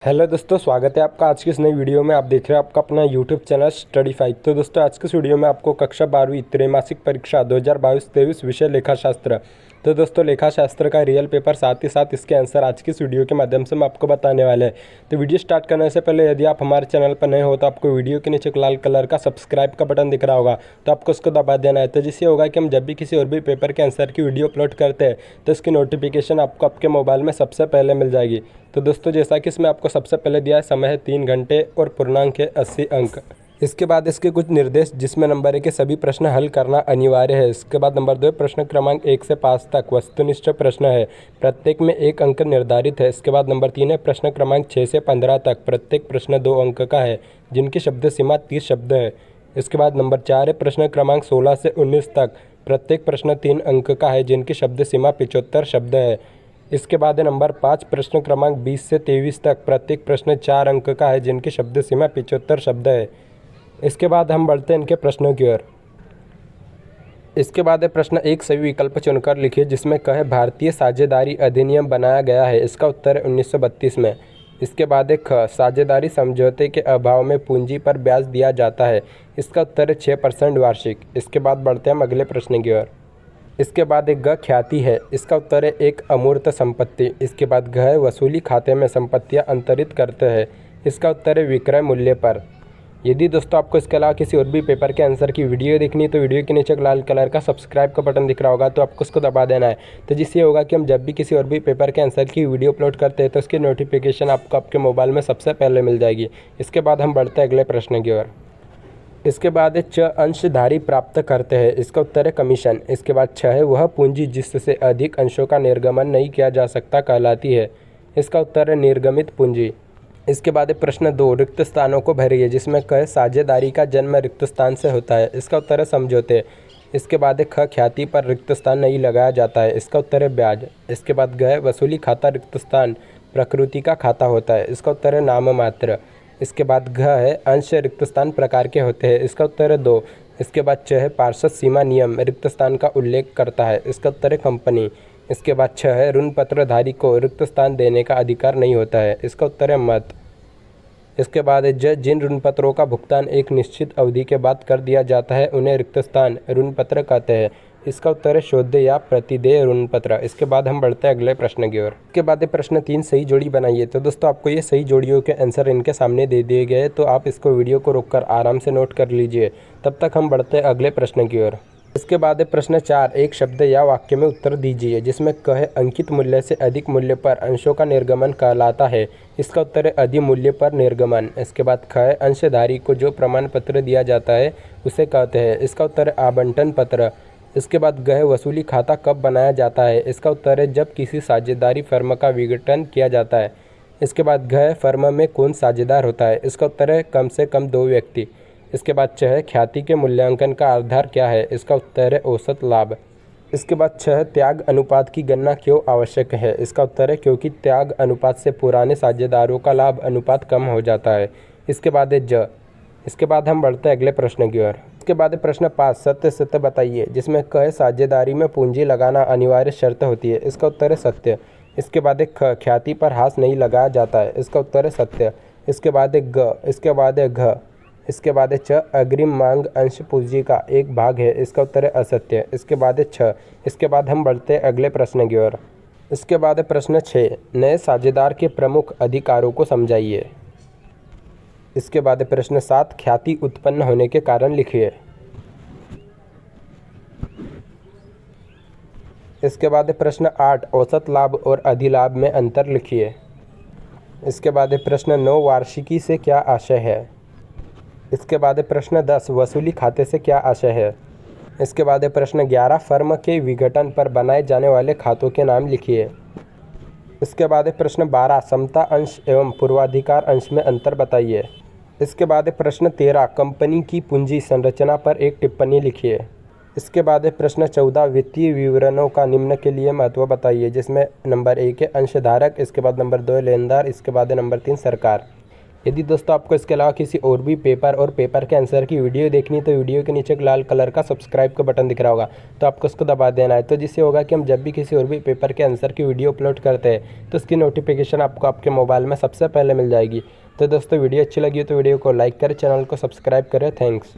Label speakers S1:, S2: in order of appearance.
S1: Hello दोस्तों, स्वागत है आपका आज की इस नई वीडियो में। आप देख रहे हैं आपका अपना यूट्यूब चैनल स्टडी फाइव। तो दोस्तों, आज की इस वीडियो में आपको कक्षा 12वीं त्रैमासिक परीक्षा 2022-23 विषय लेखाशास्त्र। तो दोस्तों, लेखाशास्त्र का रियल पेपर, साथ ही साथ इसके आंसर आज की इस वीडियो के माध्यम से हम आपको बताने वाले हैं। तो वीडियो स्टार्ट करने से पहले यदि आप हमारे चैनल पर नए हो तो आपको वीडियो के नीचे एक लाल कलर का सब्सक्राइब का बटन दिख रहा होगा, तो आपको उसको दबा देना है। तो जिससे होगा कि हम जब भी किसी और भी पेपर के आंसर की वीडियो अपलोड करते हैं तो इसकी नोटिफिकेशन आपको आपके मोबाइल में सबसे पहले मिल जाएगी। तो दोस्तों, जैसा कि इसमें आपको सबसे पहले दिया है, समय है 3 घंटे और पूर्णांक है 80 अंक। इसके बाद इसके कुछ निर्देश, जिसमें नंबर 1 के सभी प्रश्न हल करना अनिवार्य है। इसके बाद नंबर 2 प्रश्न क्रमांक 1 से 5 तक वस्तुनिष्ठ प्रश्न है, प्रत्येक में 1 अंक निर्धारित है। इसके बाद नंबर 3 है प्रश्न क्रमांक 6 से 15 तक, प्रत्येक प्रश्न 2 अंक का है, जिनकी शब्द सीमा 30 शब्द है। इसके बाद नंबर 4 है प्रश्न क्रमांक 16 से 19 तक, प्रत्येक प्रश्न 3 अंक का है, जिनकी शब्द सीमा 75 शब्द है। इसके बाद है नंबर 5 प्रश्न क्रमांक 20 से 23 तक, प्रत्येक प्रश्न 4 अंक का है, जिनकी शब्द सीमा 75 शब्द है। इसके बाद हम बढ़ते हैं इनके प्रश्नों की ओर। इसके बाद है प्रश्न 1 सही विकल्प चुनकर लिखिए, जिसमें कहे भारतीय साझेदारी अधिनियम बनाया गया है। इसका उत्तर है 1932 में। इसके बाद है ख साझेदारी समझौते के अभाव में पूंजी पर ब्याज दिया जाता है। इसका उत्तर है 6% वार्षिक। इसके बाद बढ़ते हैं हम अगले प्रश्न की ओर। इसके बाद एक ग ख्याति है। इसका उत्तर है एक अमूर्त संपत्ति। इसके बाद घ है वसूली खाते में संपत्तियां अंतरित करते हैं। इसका उत्तर है विक्रय मूल्य पर। यदि दोस्तों आपको इसके अलावा किसी और भी पेपर के आंसर की वीडियो देखनी है तो वीडियो के नीचे एक लाल कलर का सब्सक्राइब का बटन दिख रहा होगा, तो आपको उसको दबा देना है। तो जिससे होगा कि हम जब भी किसी और भी पेपर के आंसर की वीडियो अपलोड करते हैं तो उसकी नोटिफिकेशन आपको आपके मोबाइल में सबसे पहले मिल जाएगी। इसके बाद हम बढ़ते हैं अगले प्रश्न की ओर। इसके बाद है च अंशधारी प्राप्त करते हैं। इसका उत्तर है कमीशन। इसके बाद छ है वह पूंजी जिससे अधिक अंशों का निर्गमन नहीं किया जा सकता कहलाती है। इसका उत्तर है निर्गमित पूंजी। इसके बाद है प्रश्न 2 रिक्त स्थानों को भरिए, जिसमें क साझेदारी का जन्म रिक्त स्थान से होता है। इसका उत्तर है समझौते। इसके बाद है ख ख्याति पर रिक्त स्थान नहीं लगाया जाता है। इसका उत्तर है ब्याज। इसके बाद ग वसूली खाता रिक्त स्थान प्रकृति का खाता होता है। इसका उत्तर है नाम मात्र। इसके बाद घ है अंश रिक्त स्थान प्रकार के होते हैं। इसका उत्तर है 2। इसके बाद च है पार्षद सीमा नियम रिक्त स्थान का उल्लेख करता है। इसका उत्तर है कंपनी। इसके बाद छ है ऋण पत्रधारी को रिक्त स्थान देने का अधिकार नहीं होता है। इसका उत्तर है मत। इसके बाद है ज जिन ऋण पत्रों का भुगतान एक निश्चित अवधि के बाद कर दिया जाता है उन्हें रिक्त स्थान ऋण पत्र कहते हैं। इसका उत्तर है शोध्य या प्रतिदेय ऋण पत्र। इसके बाद हम बढ़ते हैं अगले प्रश्न की ओर। इसके बाद है प्रश्न 3 सही जोड़ी बनाइए। तो दोस्तों, आपको ये सही जोड़ियों के आंसर इनके सामने दे दिए गए, तो आप इसको वीडियो को रोककर आराम से नोट कर लीजिए। तब तक हम बढ़ते हैं अगले प्रश्न की ओर। इसके बाद है प्रश्न 4 एक शब्द या वाक्य में उत्तर दीजिए, जिसमें कहे अंकित मूल्य से अधिक मूल्य पर अंशों का निर्गमन कहलाता है। इसका उत्तर है अधिमूल्य पर निर्गमन। इसके बाद ख है अंशधारी को जो प्रमाण पत्र दिया जाता है उसे कहते हैं। इसका उत्तर है आवंटन पत्र। इसके बाद ग है वसूली खाता कब बनाया जाता है। इसका उत्तर है जब किसी साझेदारी फर्म का विघटन किया जाता है। इसके बाद घ है फर्म में कौन साझेदार होता है। इसका उत्तर है कम से कम 2 व्यक्ति। इसके बाद च है ख्याति के मूल्यांकन का आधार क्या है। इसका उत्तर है औसत लाभ। इसके बाद छ है त्याग अनुपात की गणना क्यों आवश्यक है। इसका उत्तर है क्योंकि त्याग अनुपात से पुराने साझेदारों का लाभ अनुपात कम हो जाता है। इसके बाद है ज। इसके बाद हम बढ़ते हैं अगले प्रश्न की ओर। इसके बाद है प्रश्न 5 सत्य सत्य बताइए, जिसमें क है साझेदारी में पूंजी लगाना अनिवार्य शर्त होती है। इसका उत्तर है सत्य। इसके बाद है ख ख्याति पर हाथ नहीं लगाया जाता है। इसका उत्तर है सत्य। इसके बाद है ग। इसके बाद है घ। इसके बाद है च अग्रिम मांग अंश पूंजी का एक भाग है। इसका उत्तर है असत्य। इसके बाद है छ। इसके बाद हम बढ़ते हैं अगले प्रश्न की ओर। इसके बाद है प्रश्न 6 नए साझेदार के प्रमुख अधिकारों को समझाइए। इसके बाद है प्रश्न 7 ख्याति उत्पन्न होने के कारण लिखिए। इसके बाद है प्रश्न 8 औसत लाभ और अधिलाभ में अंतर लिखिए। इसके बाद है प्रश्न 9 वार्षिकी से क्या आशय है। इसके बाद है प्रश्न 10 वसूली खाते से क्या आशय है। इसके बाद है प्रश्न 11 फर्म के विघटन पर बनाए जाने वाले खातों के नाम लिखिए। इसके बाद है प्रश्न 12 समता अंश एवं पूर्वाधिकार अंश में अंतर बताइए। इसके बाद है प्रश्न 13 कंपनी की पूंजी संरचना पर एक टिप्पणी लिखिए। इसके बाद है प्रश्न 14 वित्तीय विवरणों का निम्न के लिए महत्व बताइए, जिसमें नंबर 1 है अंशधारक। इसके बाद नंबर 2 है लेनदार। इसके बाद है नंबर 3 सरकार। यदि दोस्तों आपको इसके अलावा किसी और भी पेपर और पेपर के आंसर की वीडियो देखनी है तो वीडियो के नीचे एक लाल कलर का सब्सक्राइब का बटन दिख रहा होगा, तो आपको उसको दबा देना है। तो जिससे होगा कि हम जब भी किसी और भी पेपर के आंसर की वीडियो अपलोड करते हैं तो उसकी नोटिफिकेशन आपको आपके मोबाइल में सबसे पहले मिल जाएगी। तो दोस्तों वीडियो अच्छी लगी हो तो वीडियो को लाइक करें, चैनल को सब्सक्राइब करें। थैंक्स।